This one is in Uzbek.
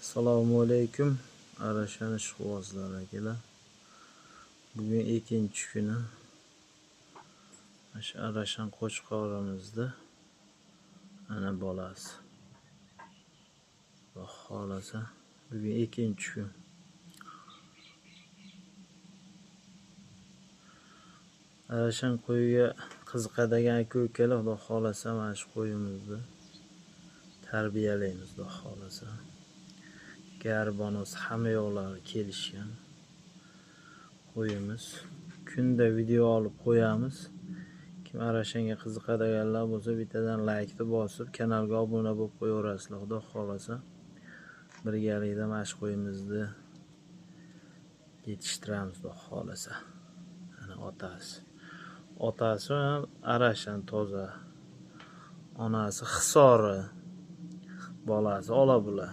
Assalomu alaykum Arashan ishqibozlar akalar. Bugun ikkinchi kuni. Mana shu Arashan qo'chqorimizda ana bolasi. Xudo xolasa bugun ikkinchi kun. Arashan qo'yiga qiziqadigan aka-ukalar, xudo xolasa mana shu qo'yimizni tarbiyalaymiz, xudo xolasa. Garbonoz hamma yoqlari kelishgan qo'yimiz. Kunda video olib qo'yamiz. Kim Arashanga qiziqadiganlar bo'lsa, bittadan like bosib, kanalga obuna bo'lib qo'yaverasizlar. Xudo xolasa birgalikda mana shu qo'yimizni yetishtiramiz, xudo xolasa. Ana otasi. Otasi Arashan toza. Onasi Hisori. Bolasi Olabula.